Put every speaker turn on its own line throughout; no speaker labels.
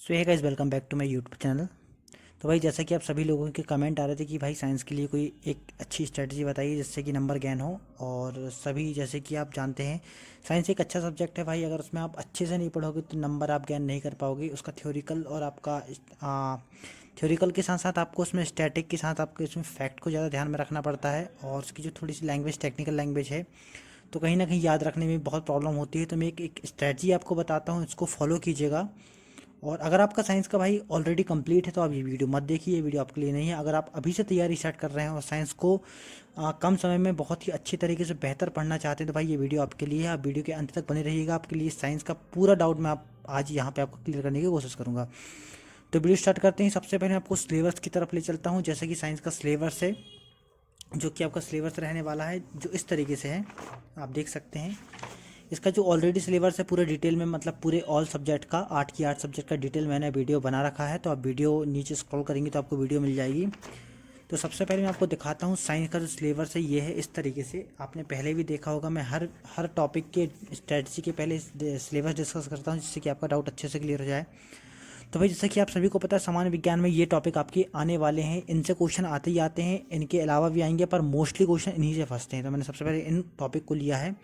So hey guys, welcome back to my YouTube channel. तो भाई, जैसा कि आप सभी लोगों के कमेंट आ रहे थे कि भाई साइंस के लिए कोई एक अच्छी स्ट्रेटजी बताइए जिससे कि नंबर गेन हो। और सभी, जैसे कि आप जानते हैं, साइंस एक अच्छा सब्जेक्ट है भाई। अगर उसमें आप अच्छे से नहीं पढ़ोगे तो नंबर आप गेन नहीं कर पाओगे। उसका थ्योरिकल और आपका थ्योरिकल के साथ साथ आपको उसमें स्टैटिक के साथ आपको इसमें फैक्ट को ज़्यादा ध्यान में रखना पड़ता है। और उसकी जो थोड़ी सी लैंग्वेज, टेक्निकल लैंग्वेज है, तो कहीं ना कहीं याद रखने में बहुत प्रॉब्लम होती है। तो मैं एक स्ट्रेटजी आपको बताता हूँ, इसको फॉलो कीजिएगा। और अगर आपका साइंस का भाई ऑलरेडी कंप्लीट है तो आप ये वीडियो मत देखिए, ये वीडियो आपके लिए नहीं है। अगर आप अभी से तैयारी स्टार्ट कर रहे हैं और साइंस को कम समय में बहुत ही अच्छी तरीके से बेहतर पढ़ना चाहते हैं तो भाई ये वीडियो आपके लिए है। आप वीडियो के अंत तक बने रहिएगा, आपके लिए साइंस का पूरा डाउट मैं आप आज यहाँ पे आपको क्लियर करने की कोशिश करूँगा। तो वीडियो स्टार्ट करते हैं। सबसे पहले आपको सिलेबस की तरफ ले चलता हूँ। जैसे कि साइंस का सिलेबस है, जो कि आपका सिलेबस रहने वाला है, जो इस तरीके से है, आप देख सकते हैं। इसका जो ऑलरेडी सिलेबस है पूरे डिटेल में, मतलब पूरे ऑल सब्जेक्ट का, 8 की 8 सब्जेक्ट का डिटेल मैंने वीडियो बना रखा है। तो आप वीडियो नीचे स्क्रॉल करेंगे तो आपको वीडियो मिल जाएगी। तो सबसे पहले मैं आपको दिखाता हूँ साइंस का जो सिलेबस है, ये है इस तरीके से। आपने पहले भी देखा होगा, मैं हर टॉपिक के स्ट्रेटजी के पहले सिलेबस डिस्कस करता हूँ जिससे कि आपका डाउट अच्छे से क्लियर हो जाए। तो भाई, जैसा कि आप सभी को पता है, सामान्य विज्ञान में ये टॉपिक आपके आने वाले हैं। इनसे क्वेश्चन आते ही आते हैं, इनके अलावा भी आएंगे, पर मोस्टली क्वेश्चन इन्हीं से फंसते हैं। तो मैंने सबसे पहले इन टॉपिक को लिया है।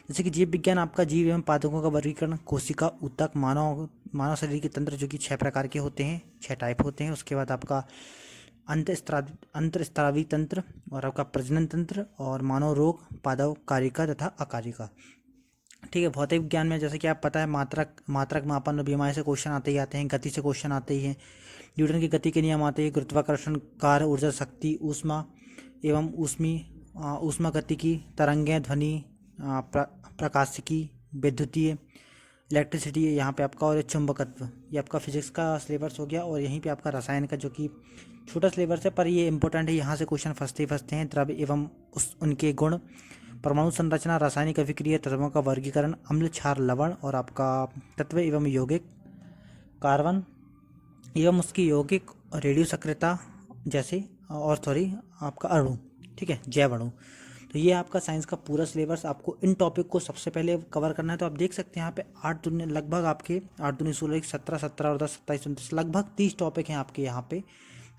जैसे कि जीव विज्ञान, आपका जीव एवं पादपों का वर्गीकरण, कोशिका, ऊतक, मानव मानव शरीर के तंत्र, जो कि 6 प्रकार के होते हैं, 6 टाइप होते हैं। उसके बाद आपका अंतःस्रावी तंत्र, और आपका प्रजनन तंत्र, और मानव रोग, पादप कारिका तथा अकारिका। ठीक है। भौतिक विज्ञान में जैसे कि आप पता है, मात्रक मापन और बीमारी से क्वेश्चन आते ही आते हैं। गति से क्वेश्चन आते ही हैं। न्यूटन की गति के नियम आते हैं। गुरुत्वाकर्षण, कार्य, ऊर्जा, शक्ति, ऊष्मा एवं ऊष्मा गतिकी, तरंगें, ध्वनि, प्रकाशिकी, विद्युतीय, इलेक्ट्रिसिटी यहाँ पे आपका, और चुंबकत्व। ये आपका फिजिक्स का सिलेबस हो गया। और यहीं पे आपका रसायन का, जो कि छोटा सिलेबस है पर ये इंपॉर्टेंट है, यहाँ से क्वेश्चन फंसते ही फंसते हैं। द्रव्य एवं उनके गुण, परमाणु संरचना, रासायनिक अभिक्रिया, तत्वों का वर्गीकरण, अम्ल, क्षार, लवण, और आपका तत्व एवं यौगिक, कार्बन एवं उसकी यौगिक, रेडियो सक्रियता जैसे, और सॉरी, आपका अणु, ठीक है, जैव अणु। तो ये आपका साइंस का पूरा सिलेबस। आपको इन टॉपिक को सबसे पहले कवर करना है। तो आप देख सकते हैं यहाँ पे 8 दूनी लगभग आपके 8 दूनी 16, 17, 17 और 10, 27, 29, लगभग 30 टॉपिक हैं आपके यहाँ पे।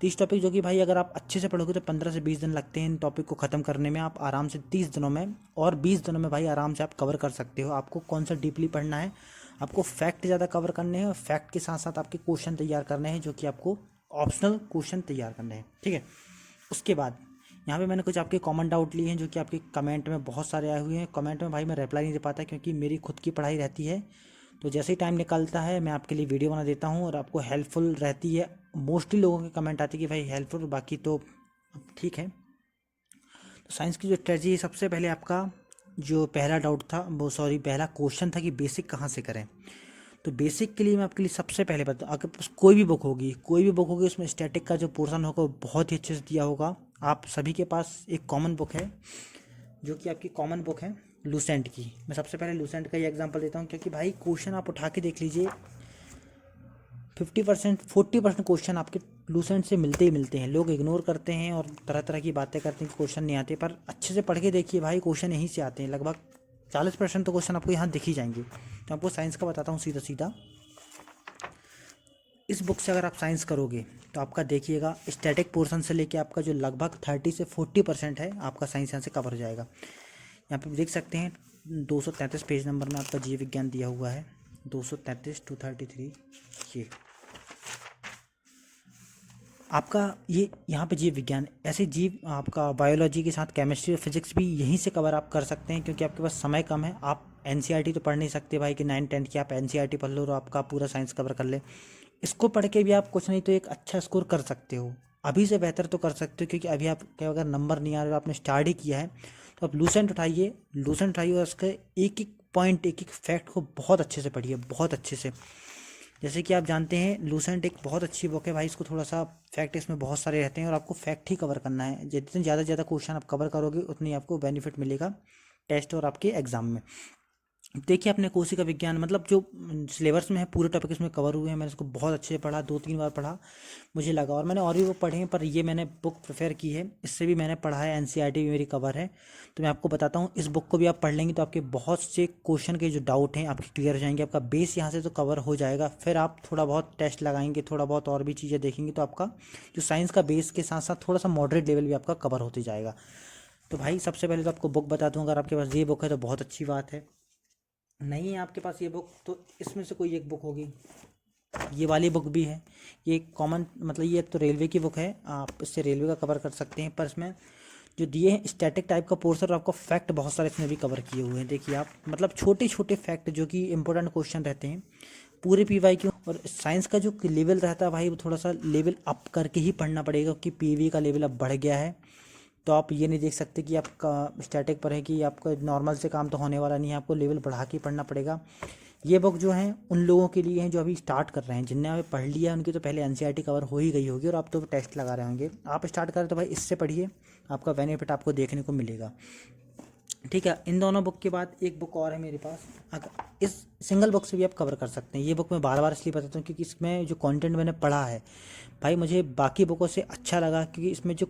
30 टॉपिक, जो कि भाई अगर आप अच्छे से पढ़ोगे तो 15 से 20 दिन लगते हैं इन टॉपिक को ख़त्म करने में। आप आराम से 30 दिनों में और 20 दिनों में भाई आराम से आप कवर कर सकते हो। आपको कौन सा डीपली पढ़ना है, आपको फैक्ट ज़्यादा कवर करने हैं, और फैक्ट के साथ साथ आपके क्वेश्चन तैयार करने हैं, जो कि आपको ऑप्शनल क्वेश्चन तैयार करने हैं, ठीक है। उसके बाद यहाँ पे मैंने कुछ आपके कॉमन डाउट लिए हैं, जो कि आपके कमेंट में बहुत सारे आए हुए हैं। कमेंट में भाई मैं रिप्लाई नहीं दे पाता क्योंकि मेरी खुद की पढ़ाई रहती है। तो जैसे ही टाइम निकलता है मैं आपके लिए वीडियो बना देता हूँ और आपको हेल्पफुल रहती है। मोस्टली लोगों के कमेंट आते हैं कि भाई हेल्पफुल, बाकी तो ठीक है। तो साइंस की जो स्ट्रेटजी है, सबसे पहले आपका जो पहला डाउट था, वो सॉरी पहला क्वेश्चन था कि बेसिक कहाँ से करें। तो बेसिक के लिए मैं आपके लिए सबसे पहले बता, अगर कोई भी बुक होगी उसमें स्टैटिक का जो पोर्शन होगा वो बहुत ही अच्छे से दिया होगा। आप सभी के पास एक कॉमन बुक है, जो कि आपकी कॉमन बुक है लूसेंट की। मैं सबसे पहले लूसेंट का ही एग्जांपल देता हूँ, क्योंकि भाई क्वेश्चन आप उठा के देख लीजिए, 50% 40% क्वेश्चन आपके लूसेंट से मिलते ही मिलते हैं। लोग इग्नोर करते हैं और तरह तरह की बातें करते हैं कि क्वेश्चन नहीं आते, पर अच्छे से पढ़ के देखिए भाई, क्वेश्चन यहीं से आते हैं। लगभग 40% तो क्वेश्चन आपको यहाँ दिख ही जाएंगे। तो आपको साइंस का बताता हूँ सीधा सीधा। इस बुक से अगर आप साइंस करोगे तो आपका देखिएगा, स्टैटिक पोर्शन से लेके आपका जो लगभग 30 से 40% है, आपका साइंस यहाँ से कवर हो जाएगा। यहाँ पे देख सकते हैं 233 पेज नंबर में आपका जीव विज्ञान दिया हुआ है, 233 233। ये आपका ये यहाँ पे जीव विज्ञान, ऐसे जीव आपका बायोलॉजी के साथ केमिस्ट्री और फिजिक्स भी यहीं से कवर आप कर सकते हैं, क्योंकि आपके पास समय कम है। आप एनसीईआरटी तो पढ़ नहीं सकते भाई कि 9 10 की आप एनसीईआरटी पढ़ लो और आपका पूरा साइंस कवर कर ले। इसको पढ़ के भी आप कुछ नहीं तो एक अच्छा स्कोर कर सकते हो, अभी से बेहतर तो कर सकते हो, क्योंकि अभी आप क्या, अगर नंबर नहीं आ रहे, आपने स्टार्ट ही किया है, तो आप लूसेंट उठाइए और उसके एक एक पॉइंट, एक एक फैक्ट को बहुत अच्छे से पढ़िए, बहुत अच्छे से। जैसे कि आप जानते हैं, लूसेंट एक बहुत अच्छी बुक है भाई। इसको थोड़ा सा फैक्ट इसमें बहुत सारे रहते हैं और आपको फैक्ट ही कवर करना है। जितने ज़्यादा से ज़्यादा क्वेश्चन आप कवर करोगे उतनी आपको बेनिफिट मिलेगा टेस्ट और आपके एग्ज़ाम में। देखिए अपने कोशिका विज्ञान मतलब जो सिलेबस में है पूरे टॉपिक इसमें कवर हुए हैं। मैंने इसको बहुत अच्छे से पढ़ा, 2-3 बार पढ़ा मुझे लगा, और मैंने और भी बुक पढ़े हैं पर ये मैंने बुक प्रेफर की है, इससे भी मैंने पढ़ा है, एनसीईआरटी भी मेरी कवर है। तो मैं आपको बताता हूँ, इस बुक को भी आप पढ़ लेंगे तो आपके बहुत से क्वेश्चन के जो डाउट हैं आपके क्लियर हो जाएंगे, आपका बेस यहाँ से तो कवर हो जाएगा। फिर आप थोड़ा बहुत टेस्ट लगाएंगे, थोड़ा बहुत और भी चीज़ें देखेंगे तो आपका जो साइंस का बेस के साथ साथ थोड़ा सा मॉडरेट लेवल भी आपका कवर होते जाएगा। तो भाई सबसे पहले तो आपको बुक बता दूँ, अगर आपके पास ये बुक है तो बहुत अच्छी बात है, नहीं है आपके पास ये बुक तो इसमें से कोई एक बुक होगी। ये वाली बुक भी है, ये कॉमन मतलब ये तो रेलवे की बुक है, आप इससे रेलवे का कवर कर सकते हैं। पर इसमें जो दिए हैं स्टैटिक टाइप का पोर्शन और आपको फैक्ट बहुत सारे इसमें भी कवर किए हुए हैं। देखिए आप मतलब छोटे छोटे फैक्ट जो कि इंपॉर्टेंट क्वेश्चन रहते हैं पूरे पीवाईक्यू। और साइंस का जो लेवल रहता है भाई वो थोड़ा सा लेवल अप करके ही पढ़ना पड़ेगा, क्योंकि पीवी का लेवल अब बढ़ गया है। तो आप ये नहीं देख सकते कि आपका स्टैटिक पर है कि आपका नॉर्मल से काम तो होने वाला नहीं है, आपको लेवल बढ़ा के पढ़ना पड़ेगा। ये बुक जो है उन लोगों के लिए हैं जो अभी स्टार्ट कर रहे हैं, जिनने अभी पढ़ लिया है उनकी तो पहले एनसीईआरटी कवर हो ही गई होगी और आप तो टेस्ट लगा रहे होंगे। आप स्टार्ट करें तो भाई इससे पढ़िए, आपका बेनिफिट आपको देखने को मिलेगा। ठीक है, इन दोनों बुक के बाद एक बुक और है मेरे पास, अगर इस सिंगल बुक से भी आप कवर कर सकते हैं। ये बुक मैं बार बार इसलिए बताता हूँ क्योंकि इसमें जो कंटेंट मैंने पढ़ा है भाई मुझे बाकी बुकों से अच्छा लगा, क्योंकि इसमें जो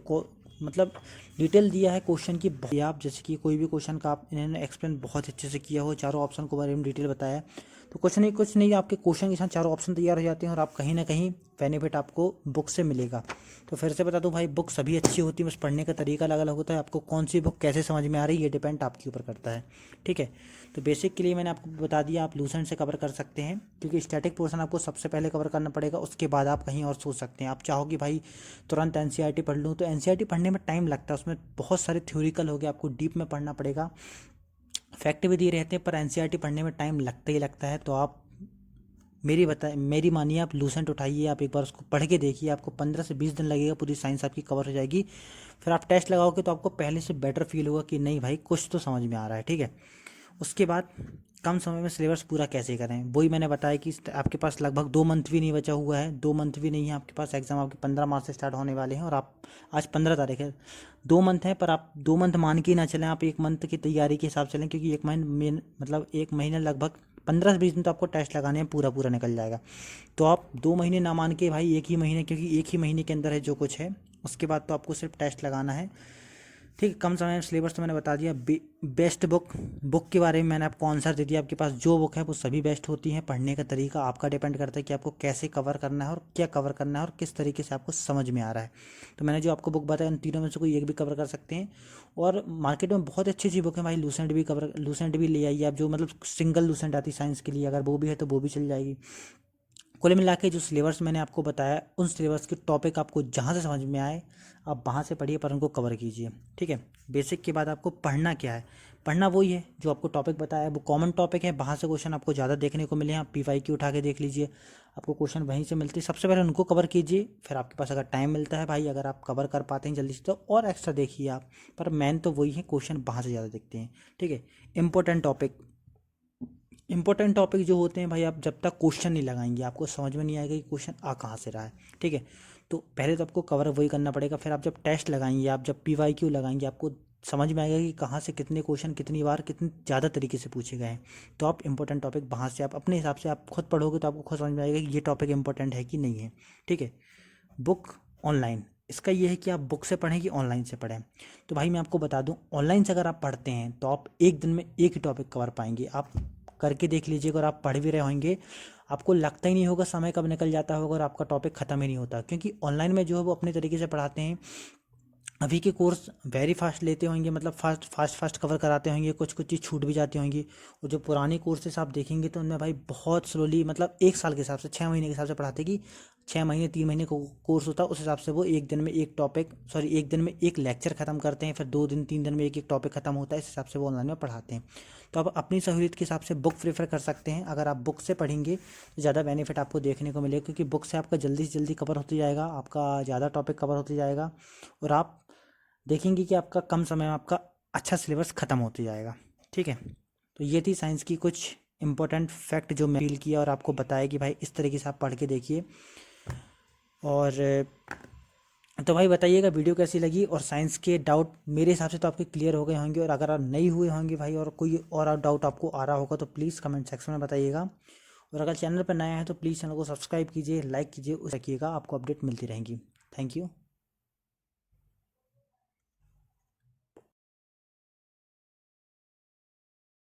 मतलब डिटेल दिया है क्वेश्चन की, आप जैसे कि कोई भी क्वेश्चन का आप इन्होंने एक्सप्लेन बहुत अच्छे से किया हो, चारों ऑप्शन के बारे में डिटेल बताया है। तो कुछ नहीं आपके क्वेश्चन के साथ चारों ऑप्शन तैयार हो जाते हैं और आप कहीं ना कहीं बेनिफिट आपको बुक से मिलेगा। तो फिर से बता दूं भाई, बुक सभी अच्छी होती है, बस पढ़ने का तरीका अलग अलग होता है। आपको कौन सी बुक कैसे समझ में आ रही है ये डिपेंड आपके ऊपर करता है। ठीक है, तो बेसिक के लिए मैंने आपको बता दिया, आप लूसेंट से कवर कर सकते हैं क्योंकि स्टैटिक पोर्शन आपको सबसे पहले कवर करना पड़ेगा, उसके बाद आप कहीं और सोच सकते हैं। आप चाहो कि भाई तुरंत एनसीईआरटी पढ़ लूँ, तो एनसीईआरटी पढ़ने में टाइम लगता है, उसमें बहुत सारे थ्योरिकल हो गया, आपको डीप में पढ़ना पड़ेगा। फैक्ट भी दिए रहते हैं पर एनसीईआरटी पढ़ने में टाइम लगता ही लगता है। तो आप मेरी मानिए, आप लूसेंट उठाइए, आप एक बार उसको पढ़ के देखिए, आपको 15 से 20 दिन लगेगा, पूरी साइंस आपकी कवर हो जाएगी। फिर आप टेस्ट लगाओगे तो आपको पहले से बेटर फील होगा कि नहीं भाई कुछ तो समझ में आ रहा है। ठीक है, उसके बाद कम समय में सिलेबस पूरा कैसे करें वही मैंने बताया कि आपके पास लगभग 2 मंथ भी नहीं बचा हुआ है, 2 मंथ भी नहीं है आपके पास, एग्ज़ाम आपके 15 मार्च से स्टार्ट होने वाले हैं और आप आज 15 तारीख है। 2 मंथ है पर आप 2 मंथ मान के ही ना चलें, आप 1 मंथ की तैयारी के हिसाब से चलें, क्योंकि 1 महीने मतलब 1 महीने लगभग 15 से 20 दिन तो आपको टेस्ट लगाने में पूरा पूरा निकल जाएगा। तो आप 2 महीने ना मान के भाई 1 ही महीने, क्योंकि 1 ही महीने के अंदर है जो कुछ है, उसके बाद तो आपको सिर्फ टेस्ट लगाना है। ठीक है, कम समय में सिलेबस तो मैंने बता दिया। बेस्ट बुक के बारे में मैंने आपको आंसर दे दिया। आपके पास जो बुक है वो सभी बेस्ट होती हैं, पढ़ने का तरीका आपका डिपेंड करता है कि आपको कैसे कवर करना है और क्या कवर करना है और किस तरीके से आपको समझ में आ रहा है। तो मैंने जो आपको बुक बताया उन तीनों में से कोई एक भी कवर कर सकते हैं। और मार्केट में बहुत अच्छी अच्छी बुक है भाई, लूसेंट भी ले आइए आप, जो मतलब सिंगल लूसेंट आती है साइंस के लिए, अगर वो भी है तो वो भी चल जाएगी। कुल मिला के जो सिलेबस मैंने आपको बताया उन सिलेबस के टॉपिक आपको जहाँ से समझ में आए आप वहाँ से पढ़िए, पर उनको कवर कीजिए। ठीक है, बेसिक के बाद आपको पढ़ना क्या है, पढ़ना वही है जो आपको टॉपिक बताया है, वो कॉमन टॉपिक है, वहाँ से क्वेश्चन आपको ज़्यादा देखने को मिले हैं। आप पीवाईक्यू उठा के देख लीजिए, आपको क्वेश्चन वहीं से मिलते हैं, सबसे पहले उनको कवर कीजिए। फिर आपके पास अगर टाइम मिलता है भाई, अगर आप कवर कर पाते हैं जल्दी से तो और एक्स्ट्रा देखिए आप, पर मेन तो वही है, क्वेश्चन वहाँ से ज़्यादा देखते हैं। ठीक है, इंपॉर्टेंट टॉपिक जो होते हैं भाई, आप जब तक क्वेश्चन नहीं लगाएंगे आपको समझ में नहीं आएगा कि क्वेश्चन आ कहाँ से रहा है। ठीक है, तो पहले तो आपको कवर वही करना पड़ेगा, फिर आप जब टेस्ट लगाएंगे, आप जब पीवाईक्यू लगाएंगे, आपको समझ में आएगा कि कहाँ से कितने क्वेश्चन कितनी बार कितनी ज़्यादा तरीके से पूछे गए हैं। तो आप इंपॉर्टेंट टॉपिक वहाँ से आप अपने हिसाब से आप खुद पढ़ोगे तो आपको खुद समझ में आएगा कि ये टॉपिक इंपॉर्टेंट है कि नहीं है। ठीक है, बुक ऑनलाइन, इसका ये है कि आप बुक से पढ़ें कि ऑनलाइन से पढ़ें। तो भाई मैं आपको बता दूं, ऑनलाइन से अगर आप पढ़ते हैं तो आप एक दिन में एक ही टॉपिक कवर पाएंगे। आप करके देख लीजिएगा, और आप पढ़ भी रहे होंगे, आपको लगता ही नहीं होगा समय कब निकल जाता होगा और आपका टॉपिक ख़त्म ही नहीं होता, क्योंकि ऑनलाइन में जो है वो अपने तरीके से पढ़ाते हैं। अभी के कोर्स वेरी फास्ट लेते होंगे, मतलब फास्ट कवर कराते होंगे, कुछ कुछ चीज़ छूट भी जाती होंगी। और जो पुराने कोर्सेस आप देखेंगे तो उनमें भाई बहुत स्लोली, मतलब 1 साल के हिसाब से, 6 महीने के हिसाब से पढ़ाते कि 6 महीने 3 महीने को कोर्स होता है, उस हिसाब से वो एक दिन में एक टॉपिक, सॉरी एक दिन में एक लेक्चर खत्म करते हैं, फिर 2 दिन 3 दिन में एक एक टॉपिक खत्म होता है, इस हिसाब से वो ऑनलाइन में पढ़ाते हैं। तो आप अपनी सहूलियत के हिसाब से बुक प्रेफर कर सकते हैं। अगर आप बुक से पढ़ेंगे तो ज़्यादा बेनिफिट आपको देखने को मिलेगा, क्योंकि बुक से आपका जल्दी से जल्दी कवर होते जाएगा, आपका ज़्यादा टॉपिक कवर होते जाएगा और आप देखेंगे कि आपका कम समय में आपका अच्छा सिलेबस ख़त्म होते जाएगा। ठीक है, तो ये थी साइंस की कुछ इंपॉर्टेंट फैक्ट जो मैं फील किया और आपको बताया कि भाई इस तरीके से आप पढ़ के देखिए। और तो भाई बताइएगा वीडियो कैसी लगी, और साइंस के डाउट मेरे हिसाब से तो आपके क्लियर हो गए होंगे, और अगर नहीं हुए होंगे भाई और कोई और डाउट आपको आ रहा होगा तो प्लीज़ कमेंट सेक्शन में बताइएगा। और अगर चैनल पर नया है तो प्लीज़ चैनल को सब्सक्राइब कीजिए, लाइक कीजिए, उस रखिएगा, आपको अपडेट मिलती रहेंगी। Thank you.